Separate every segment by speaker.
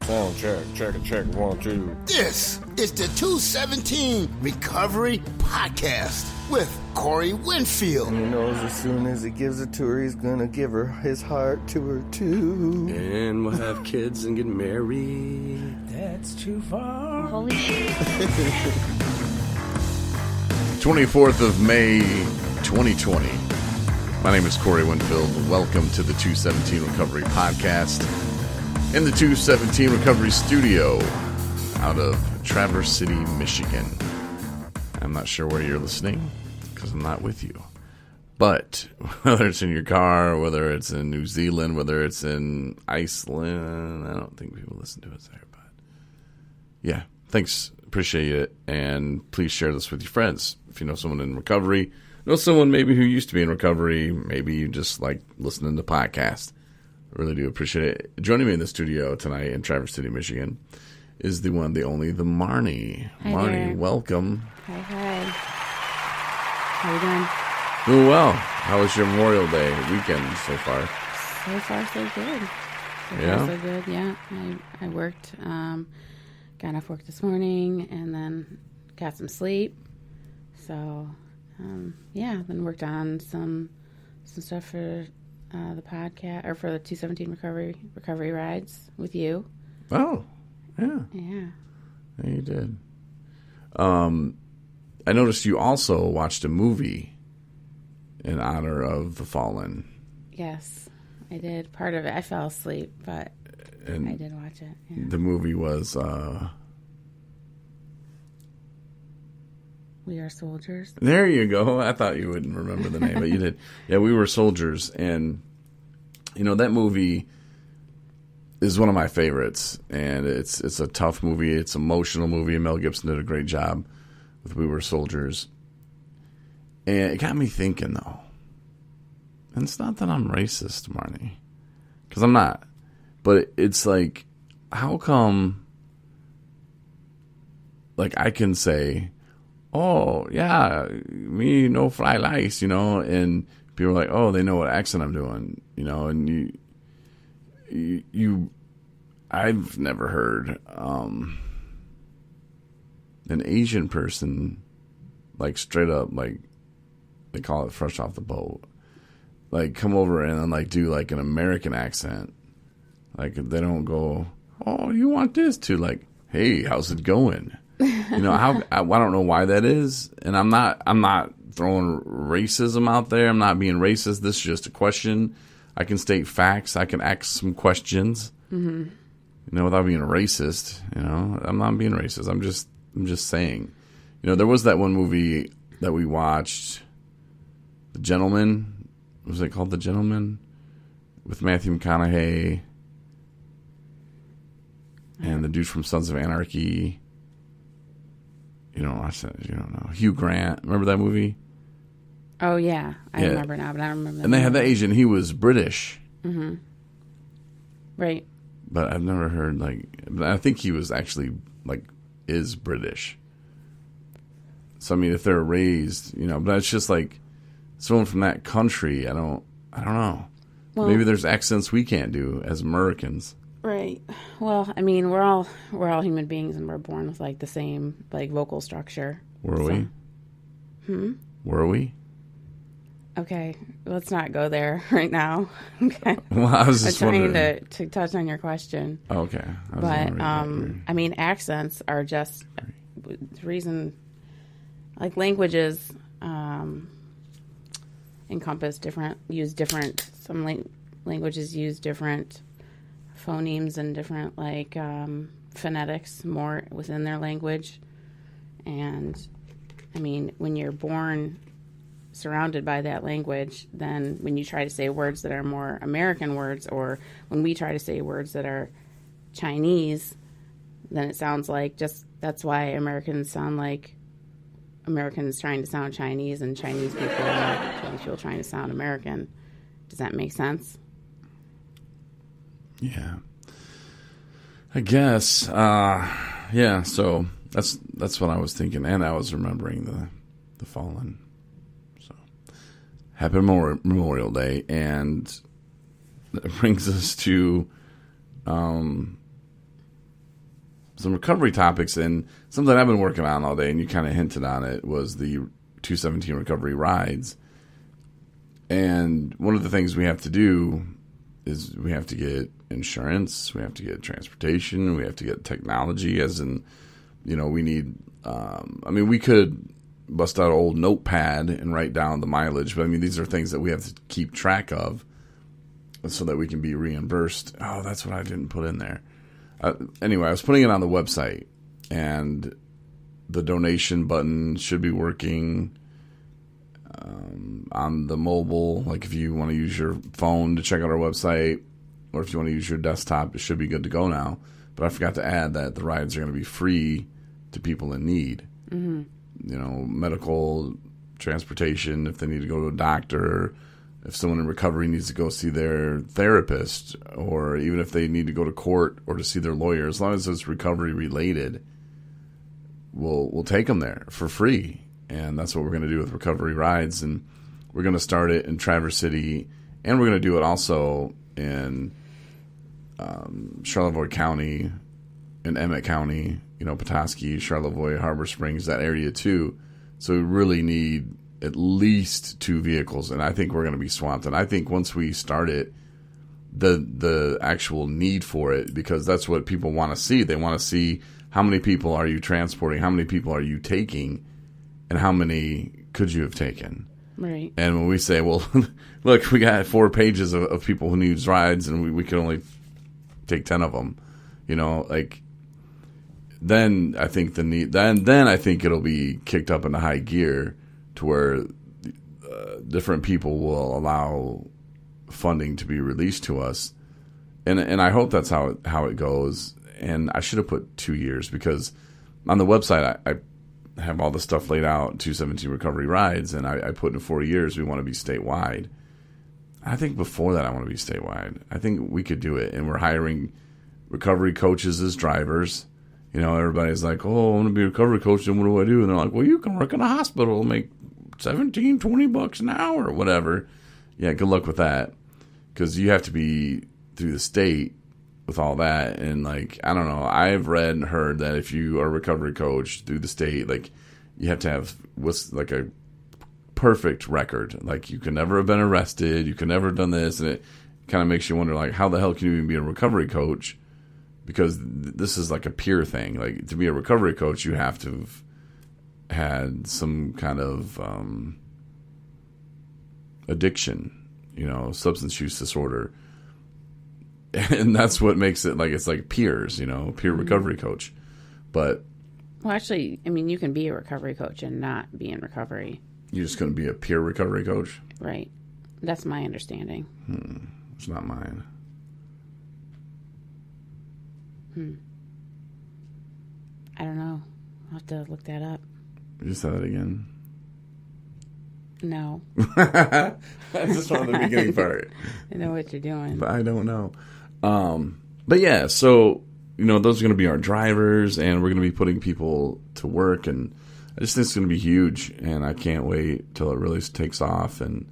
Speaker 1: Sound check, check, 1, 2.
Speaker 2: This is the 217 Recovery Podcast with Corey Winfield.
Speaker 1: And he knows as soon as he gives it to her, he's gonna give her his heart to her too.
Speaker 3: And we'll have kids and get married.
Speaker 4: That's too far.
Speaker 5: Holy shit.
Speaker 6: 24th of May, 2020. My name is Corey Winfield. Welcome to the 217 Recovery Podcast in the 217 Recovery Studio out of Traverse City, Michigan. I'm not sure where you're listening because I'm not with you. But whether it's in your car, whether it's in New Zealand, whether it's in Iceland, I don't think people listen to us there. But yeah, thanks. Appreciate it. And please share this with your friends. If you know someone in recovery, know someone maybe who used to be in recovery, maybe you just like listening to podcasts. I really do appreciate it. Joining me in the studio tonight in Traverse City, Michigan is the one, the only, the Marney.
Speaker 5: Hi
Speaker 6: Marney,
Speaker 5: there.
Speaker 6: welcome.
Speaker 5: Hi. How you doing?
Speaker 6: Doing well. How was your Memorial Day weekend so far?
Speaker 5: So far, so good.
Speaker 6: Yeah?
Speaker 5: So good, yeah. I worked, got off work this morning and then got some sleep. So, yeah, then worked on some stuff for the podcast, or for the 217 recovery rides with you.
Speaker 6: Oh, yeah.
Speaker 5: Yeah.
Speaker 6: Yeah, you did. I noticed you also watched a movie in honor of the fallen.
Speaker 5: Yes, I did. Part of it. I fell asleep, but
Speaker 6: And
Speaker 5: I did watch it. Yeah.
Speaker 6: the movie was
Speaker 5: We Are Soldiers.
Speaker 6: there you go. I thought you wouldn't remember the name, but you did. Yeah, We Were Soldiers. And, you know, that movie is one of my favorites. And it's a tough movie. It's an emotional movie. And Mel Gibson did a great job with We Were Soldiers. And it got me thinking, though. And it's not that I'm racist, Marnie. Because I'm not. But it's like, how come, like, I can say, oh, yeah, me no fly lice, you know, and people are like, oh, they know what accent I'm doing, you know, and I've never heard an Asian person, like, straight up, like, they call it fresh off the boat, like, come over and then, like, do, like, an American accent. Like, they don't go, oh, you want this too? Like, hey, how's it going? You know, I don't know why that is. And I'm not throwing racism out there. I'm not being racist. This is just a question. I can state facts. I can ask some questions, you know, without being a racist. You know, I'm not being racist. I'm just saying, you know, there was that one movie that we watched, The Gentleman. Was it called The Gentleman? With Matthew McConaughey and the dude from Sons of Anarchy. You don't watch that. You don't know. Hugh Grant. Remember that movie?
Speaker 5: Oh, yeah. I
Speaker 6: Yeah.
Speaker 5: remember now, but I don't remember.
Speaker 6: And they had that Asian. He was British.
Speaker 5: Mm-hmm. Right.
Speaker 6: But I've never heard, like... I think he was actually, like, is British. So, I mean, if they're raised, you know... But it's just, like, someone from that country, I don't know.
Speaker 5: Well,
Speaker 6: Maybe there's accents we can't do as Americans.
Speaker 5: Right. Well, I mean, we're all human beings, and we're born with like the same like vocal structure.
Speaker 6: Were we? Were we?
Speaker 5: Okay, let's not go there right now. Okay.
Speaker 6: Well, I was
Speaker 5: I'm
Speaker 6: just
Speaker 5: trying
Speaker 6: wondering.
Speaker 5: to touch on your question.
Speaker 6: Oh, okay. I was
Speaker 5: But
Speaker 6: wondering.
Speaker 5: I mean, accents are just the reason. Like languages encompass use different. Some languages use different phonemes and different like phonetics more within their language. And I mean, when you're born surrounded by that language, then when you try to say words that are more American words, or when we try to say words that are Chinese, then it sounds like that's why Americans sound like Americans trying to sound Chinese, and Chinese people are Chinese people trying to sound American. Does that make sense?
Speaker 6: Yeah. I guess. Yeah, so that's what I was thinking, and I was remembering the fallen. So happy Memorial Day, and that brings us to some recovery topics, and something I've been working on all day, and you kind of hinted on it, was the 217 recovery rides. And one of the things we have to do is we have to get insurance, we have to get transportation, we have to get technology, as in, we need, we could bust out an old notepad and write down the mileage, but these are things that we have to keep track of so that we can be reimbursed. Oh, that's what I didn't put in there. Anyway, I was putting it on the website, and the donation button should be working on the mobile. Like if you want to use your phone to check out our website, or if you want to use your desktop, it should be good to go now. But I forgot to add that the rides are going to be free to people in need. Mm-hmm. Medical, transportation, if they need to go to a doctor, if someone in recovery needs to go see their therapist, or even if they need to go to court or to see their lawyer, as long as it's recovery related, we'll take them there for free. And that's what we're going to do with recovery rides. And we're going to start it in Traverse City, and we're going to do it also in Charlevoix County, in Emmett County, Petoskey, Charlevoix, Harbor Springs, that area too. So we really need at least 2 vehicles, and I think we're going to be swamped. And I think once we start it, the actual need for it, because that's what people want to see. They want to see how many people are you transporting, how many people are you taking, and how many could you have taken.
Speaker 5: Right. And
Speaker 6: when we say, well, look, we got 4 pages of people who need rides, and we can only take 10 of them, then I think the need, then I think it'll be kicked up into high gear to where different people will allow funding to be released to us, and I hope that's how it goes. And I should have put 2 years, because on the website I have all the stuff laid out, 217 recovery rides, and I put in 4 years we want to be statewide. I think before that I want to be statewide. I think we could do it, and we're hiring recovery coaches as drivers. Everybody's like, oh, I want to be a recovery coach, and what do I do? And they're like, well, you can work in a hospital and make $17-20 an hour or whatever. Yeah, good luck with that, because you have to be through the state with all that. And I don't know, I've read and heard that if you are a recovery coach through the state, you have to have a perfect record. You can never have been arrested, you can never have done this, and it kind of makes you wonder, how the hell can you even be a recovery coach? Because this is a peer thing. To be a recovery coach, you have to have had some kind of addiction, substance use disorder. And that's what makes it it's like peers, peer recovery coach. But
Speaker 5: well, actually, you can be a recovery coach and not be in recovery.
Speaker 6: You're just going to be a peer recovery coach?
Speaker 5: Right. That's my understanding.
Speaker 6: It's not mine.
Speaker 5: I don't know. I'll have to look that up.
Speaker 6: You said that again?
Speaker 5: No.
Speaker 6: I just wanted the beginning part.
Speaker 5: I know what you're doing.
Speaker 6: But I don't know. But yeah, so, those are going to be our drivers, and we're going to be putting people to work, and I just think it's going to be huge, and I can't wait till it really takes off. And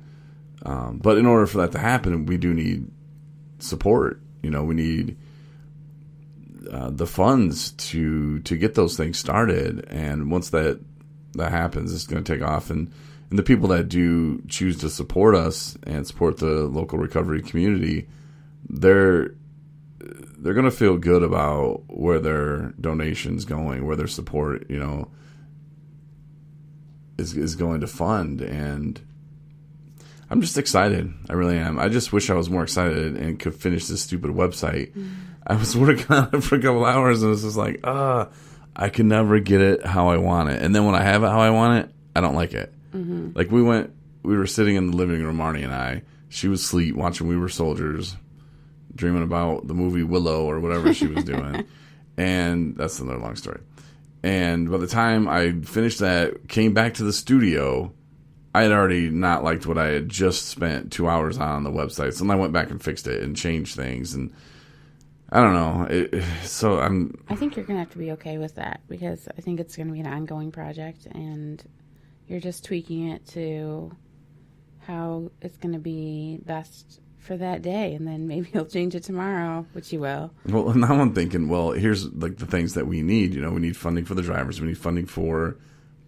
Speaker 6: but in order for that to happen, we do need support. We need the funds to get those things started, and once that happens, it's going to take off. And the people that do choose to support us and support the local recovery community, they're going to feel good about where their donation's going, where their support, is going to fund. And I'm just excited. I really am. I just wish I was more excited and could finish this stupid website. I was working on it for a couple hours, and it was just I can never get it how I want it. And then when I have it how I want it, I don't like it. Mm-hmm. We were sitting in the living room, Marnie and I. She was asleep watching We Were Soldiers, dreaming about the movie Willow or whatever she was doing. And that's another long story. And by the time I finished that, came back to the studio, I had already not liked what I had just spent 2 hours on the website. So then I went back and fixed it and changed things. And I don't know. I
Speaker 5: think you're going to have to be okay with that, because I think it's going to be an ongoing project, and you're just tweaking it to how it's going to be best for that day, and then maybe he'll change it tomorrow, which he will.
Speaker 6: Well, now I'm thinking, well, here's like the things that we need. We need funding for the drivers. We need funding for,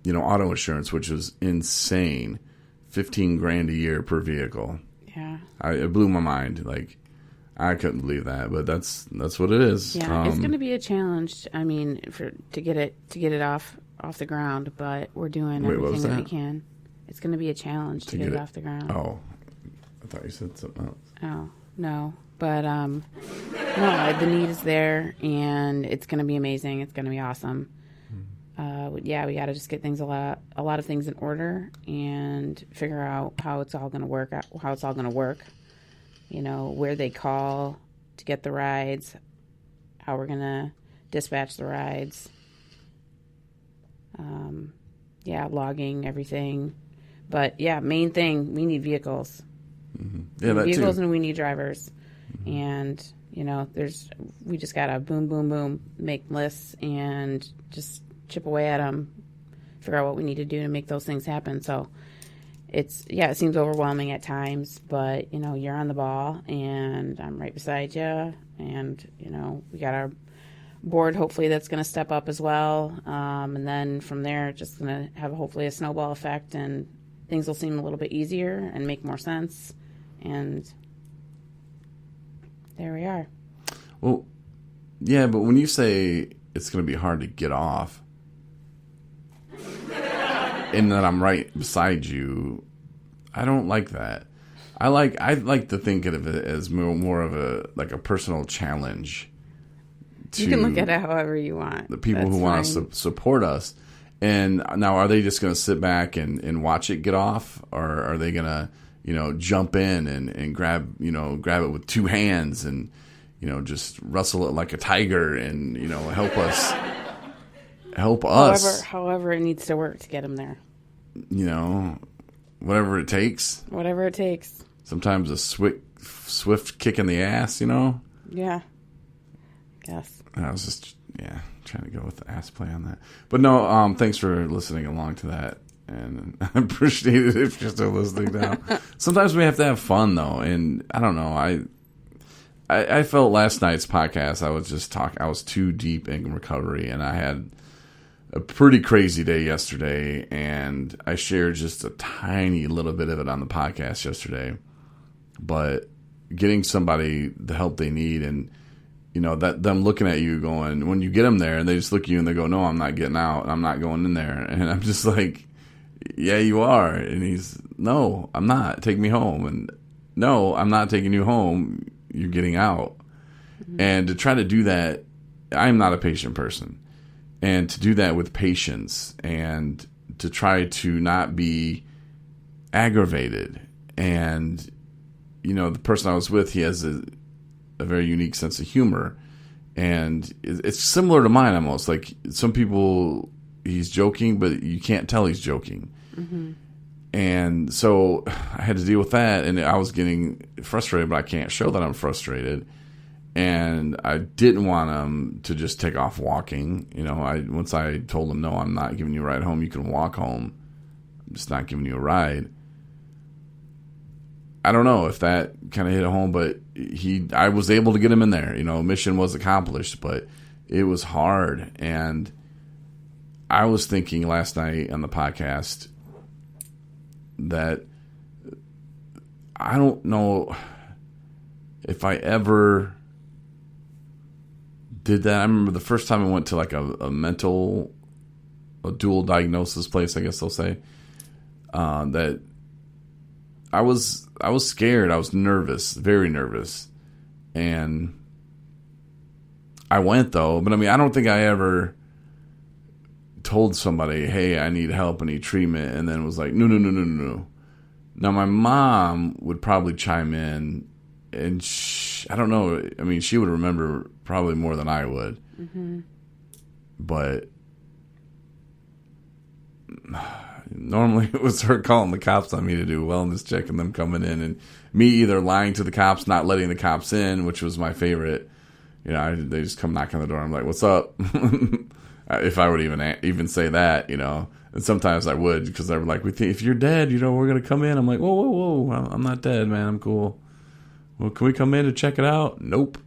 Speaker 6: auto insurance, which is insane. $15,000 a year per vehicle.
Speaker 5: Yeah.
Speaker 6: It blew my mind. Like, I couldn't believe that, but that's what it is.
Speaker 5: Yeah, it's going to be a challenge. I mean, to get it off the ground, but we're doing everything that we can. It's going to be a challenge to get it off the ground.
Speaker 6: Oh, I thought you said something else.
Speaker 5: Oh, no. But, no, the need is there, and it's going to be amazing. It's going to be awesome. Yeah, we got to just get a lot of things in order and figure out how it's all going to work, where they call to get the rides, how we're going to dispatch the rides. Logging everything. But, yeah, main thing, we need vehicles.
Speaker 6: Mm-hmm. Yeah, that
Speaker 5: vehicles
Speaker 6: too.
Speaker 5: And we need drivers. Mm-hmm. And, we just got to boom, boom, boom, make lists and just chip away at them, figure out what we need to do to make those things happen. So it seems overwhelming at times, but, you're on the ball and I'm right beside you. And, we got our board, hopefully that's going to step up as well. And then from there, just going to have hopefully a snowball effect and things will seem a little bit easier and make more sense. And there we are.
Speaker 6: Well, yeah, but when you say it's going to be hard to get off, and that I'm right beside you, I don't like that. I like to think of it as more of a personal challenge.
Speaker 5: You can look at it however you want.
Speaker 6: The people who want to support us. And now, are they just going to sit back and watch it get off, or are they going to, jump in and grab it with two hands and, just wrestle it like a tiger and, help us.
Speaker 5: However it needs to work to get them there.
Speaker 6: Whatever it takes.
Speaker 5: Whatever it takes.
Speaker 6: Sometimes a swift kick in the ass,
Speaker 5: Yeah. Yes.
Speaker 6: I was just, trying to go with the ass play on that. But no, thanks for listening along to that. And I appreciate it if you're still listening now. Sometimes we have to have fun, though. And I don't know. I felt last night's podcast, I was too deep in recovery. And I had a pretty crazy day yesterday. And I shared just a tiny little bit of it on the podcast yesterday. But getting somebody the help they need and, that them looking at you going, when you get them there and they just look at you and they go, no, I'm not getting out. I'm not going in there. And I'm just like, yeah, you are. And he's, no, I'm not. Take me home. And no, I'm not taking you home. You're getting out. Mm-hmm. And to try to do that, I'm not a patient person. And to do that with patience and to try to not be aggravated. And, the person I was with, he has a very unique sense of humor, and it's similar to mine almost. Like some people, he's joking, but you can't tell he's joking. Mm-hmm. And so I had to deal with that, and I was getting frustrated, but I can't show that I'm frustrated. And I didn't want him to just take off walking. Once I told him, no, I'm not giving you a ride home. You can walk home. I'm just not giving you a ride. I don't know if that kind of hit home, but I was able to get him in there. Mission was accomplished, but it was hard. And I was thinking last night on the podcast that I don't know if I ever did that. I remember the first time I went to like a dual diagnosis place, I guess they'll say, that I was scared. I was nervous, very nervous. And I went, though. But, I don't think I ever told somebody, hey, I need help, I need treatment, and then was like, no. Now, my mom would probably chime in, and I don't know. She would remember probably more than I would. Mm-hmm. But normally it was her calling the cops on me to do a wellness check and them coming in and me either lying to the cops, not letting the cops in, which was my favorite. They just come knock on the door. I'm like, what's up? If I would even say that, and sometimes I would because they were like, if you're dead, we're going to come in. I'm like, whoa. I'm not dead, man. I'm cool. Well, can we come in to check it out? Nope.